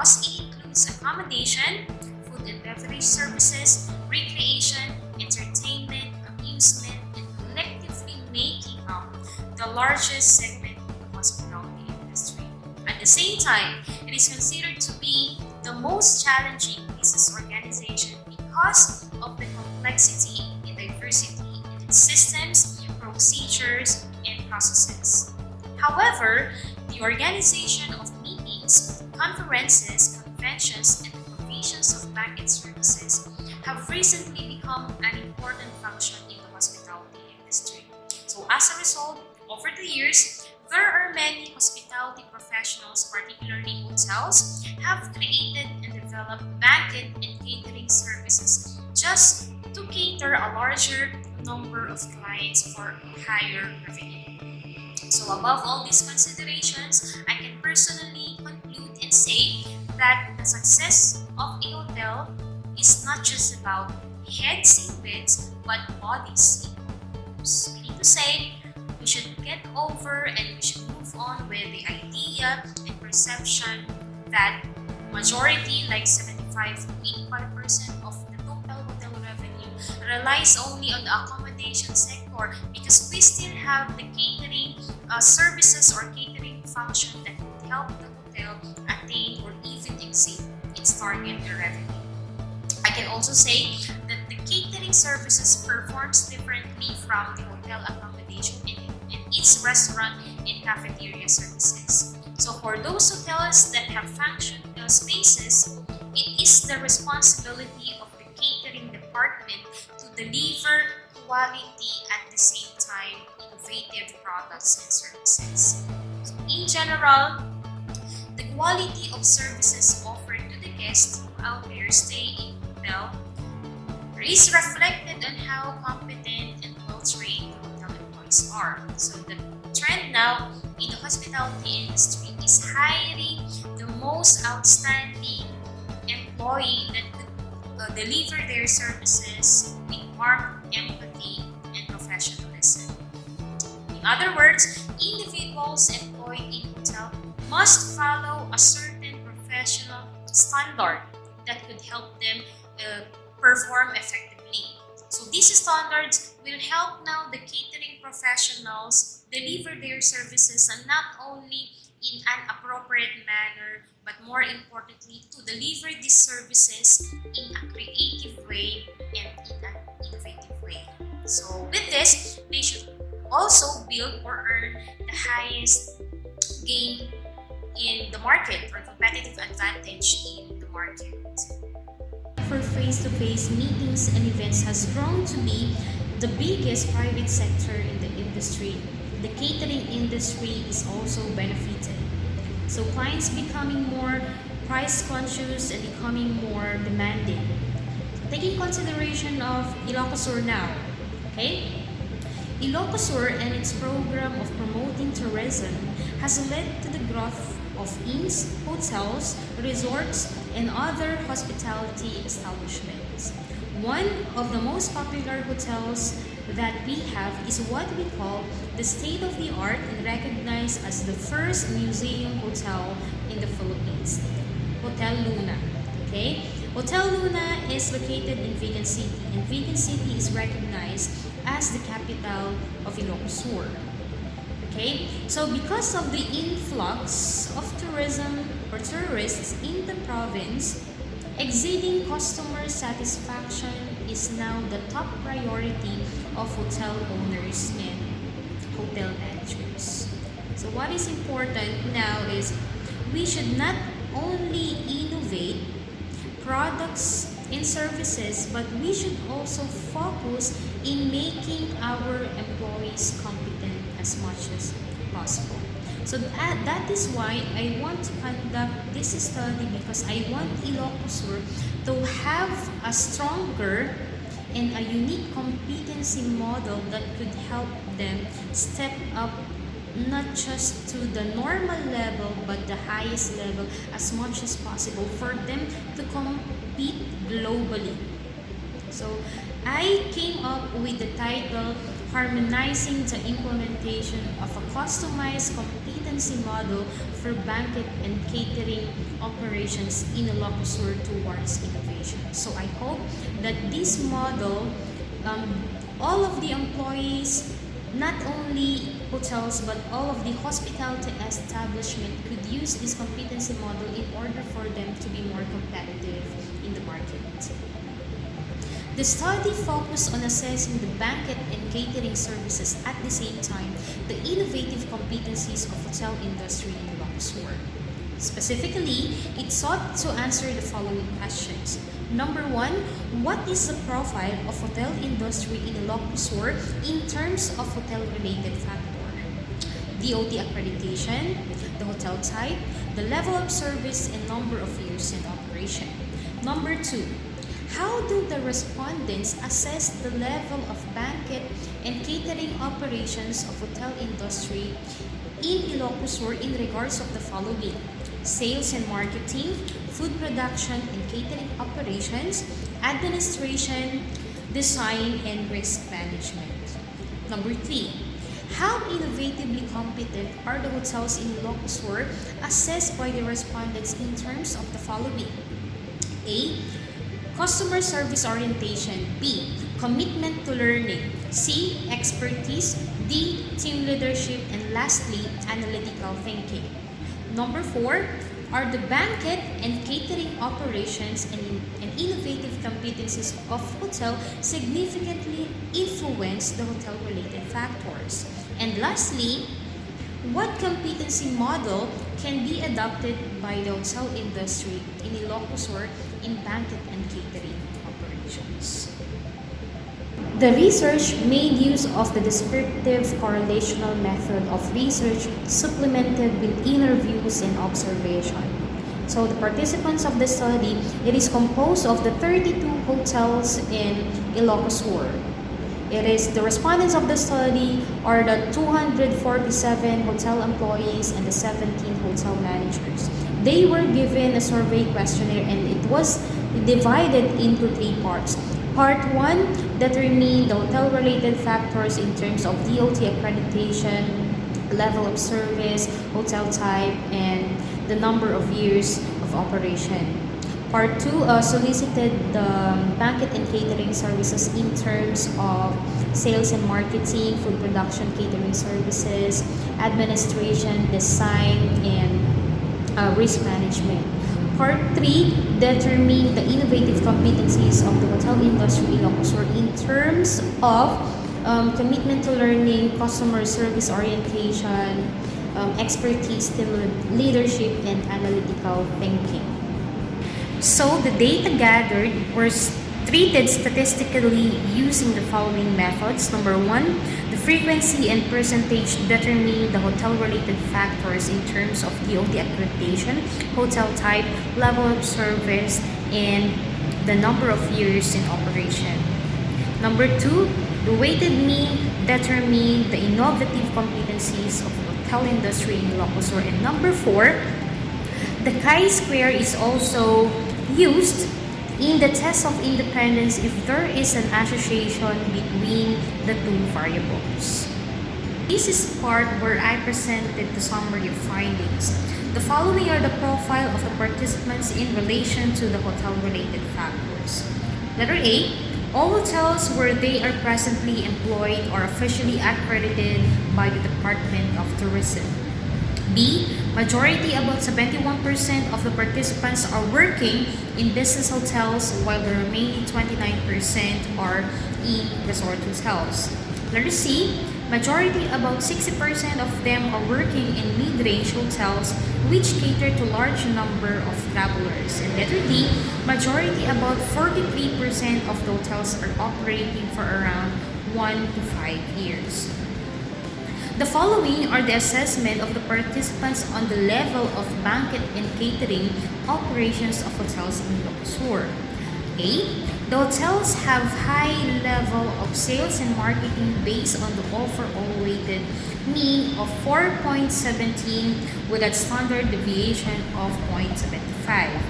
because it includes accommodation, food and beverage services, recreation, entertainment, amusement, and collectively making up the largest segment of the hospitality industry. At the same time, it is considered to be the most challenging business organization because of the complexity and diversity in its systems, procedures, and processes. However, the organization of meetings, conferences, conventions, and the provisions of banquet services have recently become an important function in the hospitality industry. So as a result, over the years, there are many hospitality professionals, particularly hotels, have created and developed banquet and catering services just to cater a larger number of clients for higher revenue. So above all these considerations, I can personally conclude and say that the success of a hotel is not just about heads in beds, but bodies in homes. Meaning to say, we should get over and we should move on with the idea and perception that majority, like 75 to 85% of the total hotel revenue, relies only on the accommodation sector, because we still have the catering services or catering function that would help the hotel attain or even exceed its target revenue. I can also say that the catering services performs differently from the hotel accommodation and its restaurant and cafeteria services. So for those hotels that have functional spaces, it is the responsibility of the catering department to deliver quality at the same time innovative products and services. So in general, the quality of services offered to the guests throughout their stay in hotel is reflected on how competent and well-trained the hotel employees are. So the trend now in the hospitality industry is hiring the most outstanding employee that could deliver their services with warmth, empathy, and professionalism. In other words, individuals employed in hotel must follow a certain professional standard that could help them perform effectively. So these standards will help now the catering professionals deliver their services, and not only in an appropriate manner, but more importantly, to deliver these services in a creative way and in an innovative way. So with this, they should also build or earn the highest gain in the market or competitive advantage in the market. For face-to-face meetings and events has grown to be the biggest private sector in the industry. The catering industry is also benefited. So clients becoming more price conscious and becoming more demanding. So taking consideration of Ilocosur now, okay? Ilocosur and its program of promoting tourism has led to the growth of inns, hotels, resorts, and other hospitality establishments. One of the most popular hotels that we have is what we call the state-of-the-art and recognized as the first museum hotel in the Philippines, Hotel Luna. Okay? Hotel Luna is located in Vigan City, and Vigan City is recognized as the capital of Ilocosur. Okay, so because of the influx of tourism or tourists in the province, exceeding customer satisfaction is now the top priority of hotel owners and hotel managers. So what is important now is we should not only innovate products and services, but we should also focus in making our employees competent as much as possible. So that is why I want to conduct this study, because I want Ilocosur to have a stronger and a unique competency model that could help them step up not just to the normal level but the highest level as much as possible for them to compete globally. So I came up with the title Harmonizing the Implementation of a Customized Competency Model for Banquet and Catering Operations in Ilocosur towards Innovation. So I hope that this model, all of the employees, not only hotels but all of the hospitality establishment could use this competency model in order for them to be more competitive in the market. The study focused on assessing the banquet and catering services at the same time the innovative competencies of hotel industry in Ilocosur. Specifically, it sought to answer the following questions. Number one, what is the profile of hotel industry in Ilocosur in terms of hotel-related factor? DOT accreditation, the hotel type, the level of service, and number of years in operation. Number two, how do the respondents assess the level of banquet and catering operations of hotel industry in Ilocosur in regards of the following: sales and marketing, food production and catering operations, administration, design, and risk management. Number three, how innovatively competent are the hotels in Ilocosur assessed by the respondents in terms of the following: A, customer service orientation. B, commitment to learning. C, expertise. D, team leadership. And lastly, analytical thinking. Number four, are the banquet and catering operations and innovative competencies of hotel significantly influence the hotel-related factors? And lastly, what competency model can be adopted by the hotel industry in Ilocosur in banquet and catering operations? The research made use of the descriptive correlational method of research supplemented with interviews and observation. So the participants of the study, it is composed of the 32 hotels in Ilocosur. It is the respondents of the study are the 247 hotel employees and the 17 hotel managers. They were given a survey questionnaire and it was divided into three parts. Part 1 determined the hotel-related factors in terms of DOT accreditation, level of service, hotel type, and the number of years of operation. Part 2 solicited the banquet and catering services in terms of sales and marketing, food production, catering services, administration, design, and risk management. Part 3 determined the innovative competencies of the hotel industry in Ilocosur in terms of commitment to learning, customer service orientation, expertise, team leadership, and analytical thinking. So the data gathered was treated statistically using the following methods. Number one, the frequency and percentage determine the hotel-related factors in terms of DOT accreditation, hotel type, level of service, and the number of years in operation. Number two, the weighted mean determine the innovative competencies of the hotel industry in Ilocosur. And number four, the chi-square is also used in the test of independence if there is an association between the two variables. This is part where I presented the summary of findings. The following are the profile of the participants in relation to the hotel-related factors. Letter A, all hotels where they are presently employed are officially accredited by the Department of Tourism. B, majority, about 71% of the participants are working in business hotels while the remaining 29% are in resort hotels. Letter C, majority, about 60% of them are working in mid-range hotels which cater to large number of travelers. And letter D, majority, about 43% of the hotels are operating for around 1 to 5 years. The following are the assessment of the participants on the level of banquet and catering operations of hotels in Ilocosur. A, the hotels have high level of sales and marketing based on the overall weighted mean of 4.17 with a standard deviation of 0.75.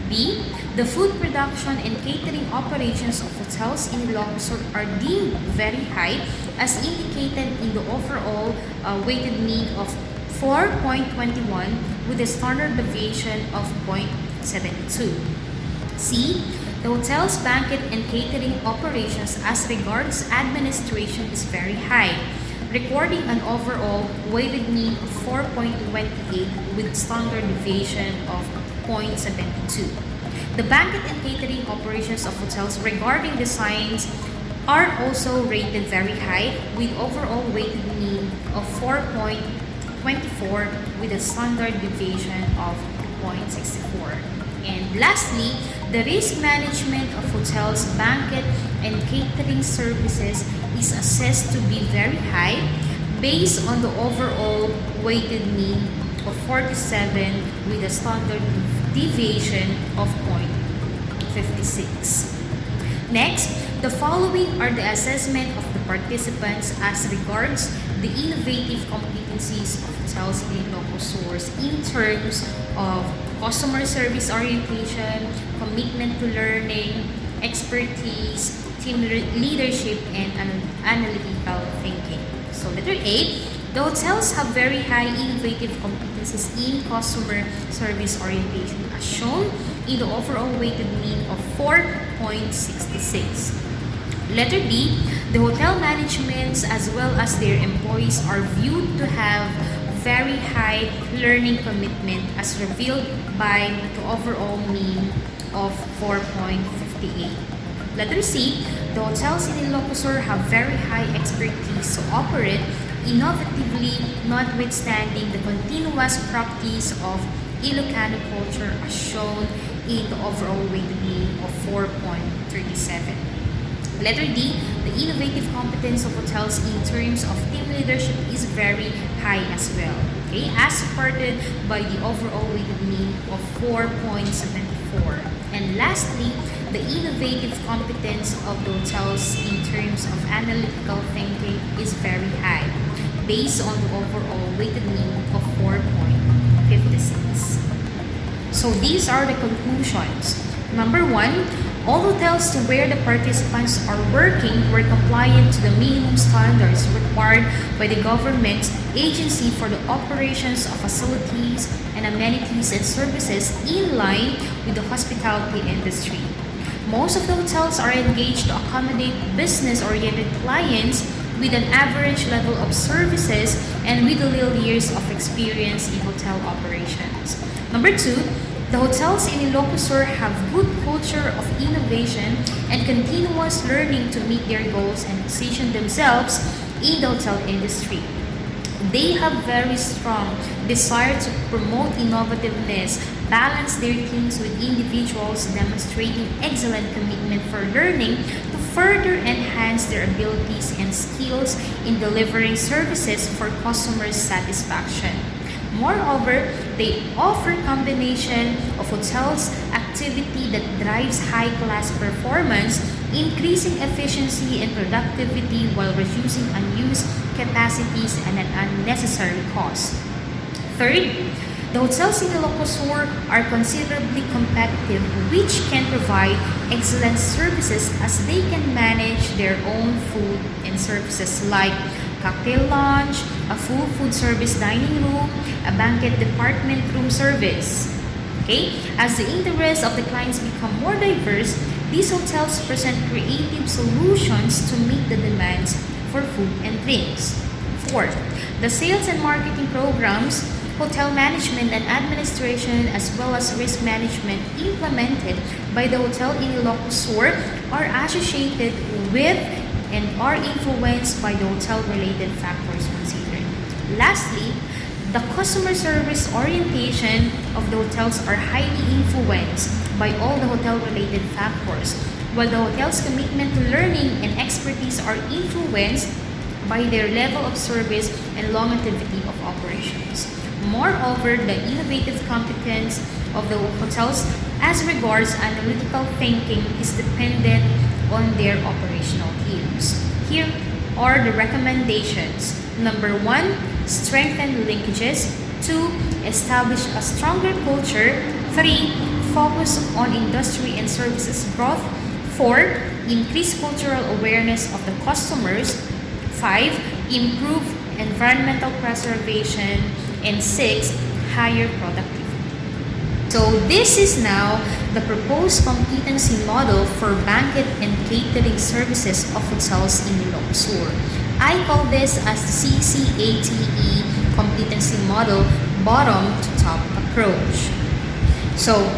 B. The food production and catering operations of hotels in Ilocos Sur are deemed very high, as indicated in the overall weighted mean of 4.21 with a standard deviation of 0.72. C. The hotel's banquet and catering operations as regards administration is very high, recording an overall weighted mean of 4.28 with standard deviation of 0.72. The banquet and catering operations of hotels regarding designs are also rated very high with overall weighted mean of 4.24 with a standard deviation of 0.64. And lastly, the risk management of hotels, banquet, and catering services is assessed to be very high based on the overall weighted mean of 47 with a standard deviation of 0.56. Next, the following are the assessment of the participants as regards the innovative competencies of hotels in Ilocos Sur in terms of customer service orientation, commitment to learning, expertise, team leadership, and analytical thinking. So letter A, the hotels have very high innovative competencies in customer service orientation as shown in the overall weighted mean of 4.66. Letter B, the hotel managements as well as their employees are viewed to have very high learning commitment as revealed by the overall mean of 4.58. Letter C, the hotels in Ilocos Sur have very high expertise to operate innovatively notwithstanding the continuous practice of Ilocano culture as shown in the overall weighted mean of 4.37. Letter D, the innovative competence of hotels in terms of team leadership is very high as well, okay, as supported by the overall weighted mean of 4.74. And lastly, the innovative competence of the hotels in terms of analytical thinking is very high, based on the overall weighted mean of 4.56. So these are the conclusions. Number 1, all hotels to where the participants are working were compliant to the minimum standards required by the government agency for the operations of facilities and amenities and services in line with the hospitality industry. Most of the hotels are engaged to accommodate business-oriented clients with an average level of services and with little years of experience in hotel operations. Number 2, the hotels in Ilocos Sur have good culture of innovation and continuous learning to meet their goals and position themselves in the hotel industry. They have very strong desire to promote innovativeness, balance their teams with individuals demonstrating excellent commitment for learning to further enhance their abilities and skills in delivering services for customer satisfaction. Moreover, they offer combination of hotels activity that drives high-class performance, increasing efficiency and productivity while reducing unused capacities and an unnecessary cost. Third, the hotels in Ilocos Sur are considerably competitive, which can provide excellent services as they can manage their own food and services like cocktail lounge, a full food service dining room, a banquet department room service. Okay? As the interests of the clients become more diverse, these hotels present creative solutions to meet the demands for food and drinks. Fourth, the sales and marketing programs, hotel management and administration, as well as risk management implemented by the hotel in Ilocos Sur are associated with and are influenced by the hotel-related factors considered. Lastly, the customer service orientation of the hotels are highly influenced by all the hotel-related factors, while the hotel's commitment to learning and expertise are influenced by their level of service and longevity of operations. Moreover, the innovative competence of the hotels as regards analytical thinking is dependent on their operational teams. Here are the recommendations. Number 1, strengthen linkages. 2, establish a stronger culture. 3, focus on industry and services growth. 4. Increase cultural awareness of the customers. 5. Improve environmental preservation. And 6. Higher productivity. So this is now the proposed competency model for banquet and catering services of hotels in Ilocos Sur. I call this as the CCATE Competency Model bottom to top approach. So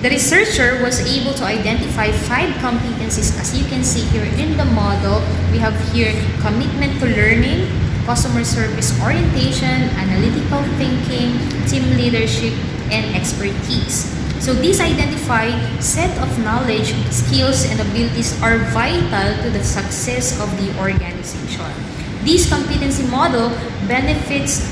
the researcher was able to identify 5 competencies. As you can see here in the model, we have here commitment to learning, customer service orientation, analytical thinking, team leadership, and expertise. So these identified set of knowledge, skills, and abilities are vital to the success of the organization. This competency model benefits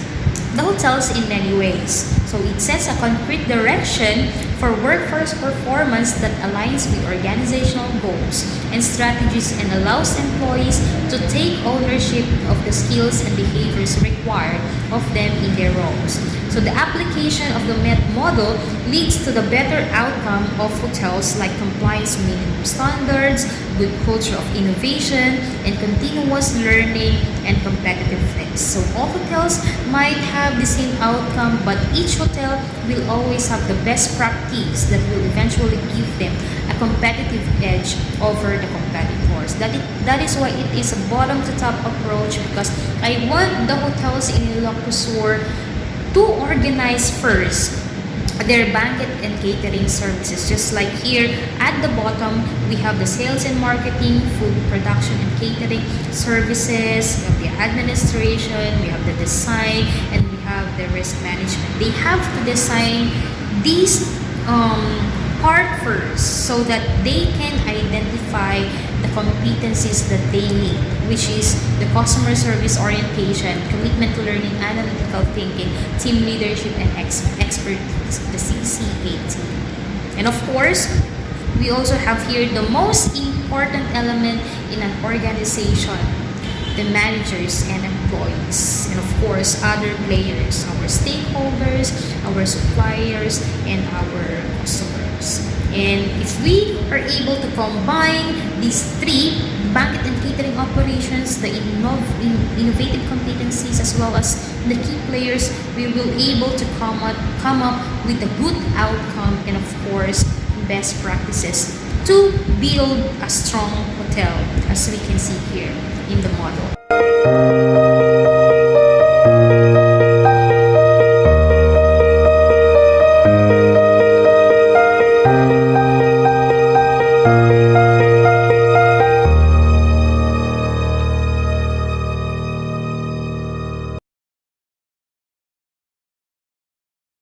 the hotels in many ways. So it sets a concrete direction for workforce performance that aligns with organizational goals and strategies and allows employees to take ownership of the skills and behaviors required of them in their roles. So the application of the MET model leads to the better outcome of hotels like compliance with minimum standards, good culture of innovation, and continuous learning and competitiveness. So all hotels might have the same outcome, but each hotel will always have the best practice that will eventually give them a competitive edge over the competitors. That is why it is a bottom to top approach, because I want the hotels in Ilocos Sur to organize first their banquet and catering services. Just like here at the bottom, we have the sales and marketing, food production and catering services, we have the administration, we have the design, and we have the risk management. They have to design these part first so that they can identify the competencies that they need, which is the customer service orientation, commitment to learning, analytical thinking, team leadership, and expertise, the CCATE. And of course, we also have here the most important element in an organization, the managers and employees, and of course other players, our stakeholders, our suppliers, and our customers. And if we are able to combine these 3 banquet and catering operations, the innovative competencies, as well as the key players, we will able to come up with a good outcome and of course best practices to build a strong hotel, as we can see here in the model.